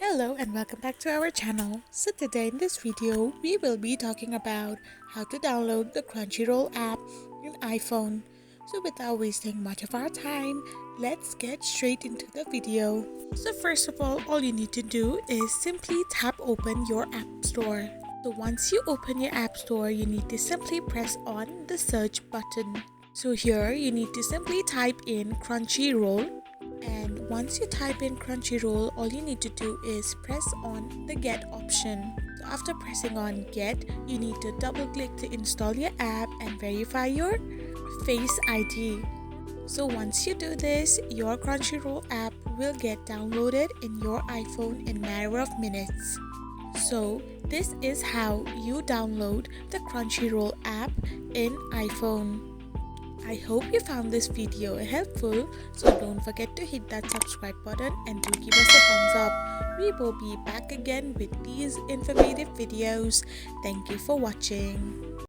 Hello and welcome back to our channel. So today in this video, we will be talking about how to download the Crunchyroll app in iPhone. So without wasting much of our time, let's get straight into the video. So first of all you need to do is simply tap open your app store. So once you open your app store, you need to simply press on the search button. So here you need to simply type in Crunchyroll, and once you type in Crunchyroll, all you need to do is press on the get option. So after pressing on get, you need to double click to install your app and verify your Face ID. So once you do this, your Crunchyroll app will get downloaded in your iPhone in a matter of minutes. So this is how you download the Crunchyroll app in iPhone. I hope you found this video helpful, so don't forget to hit that subscribe button and do give us a thumbs up. We will be back again with these informative videos. Thank you for watching.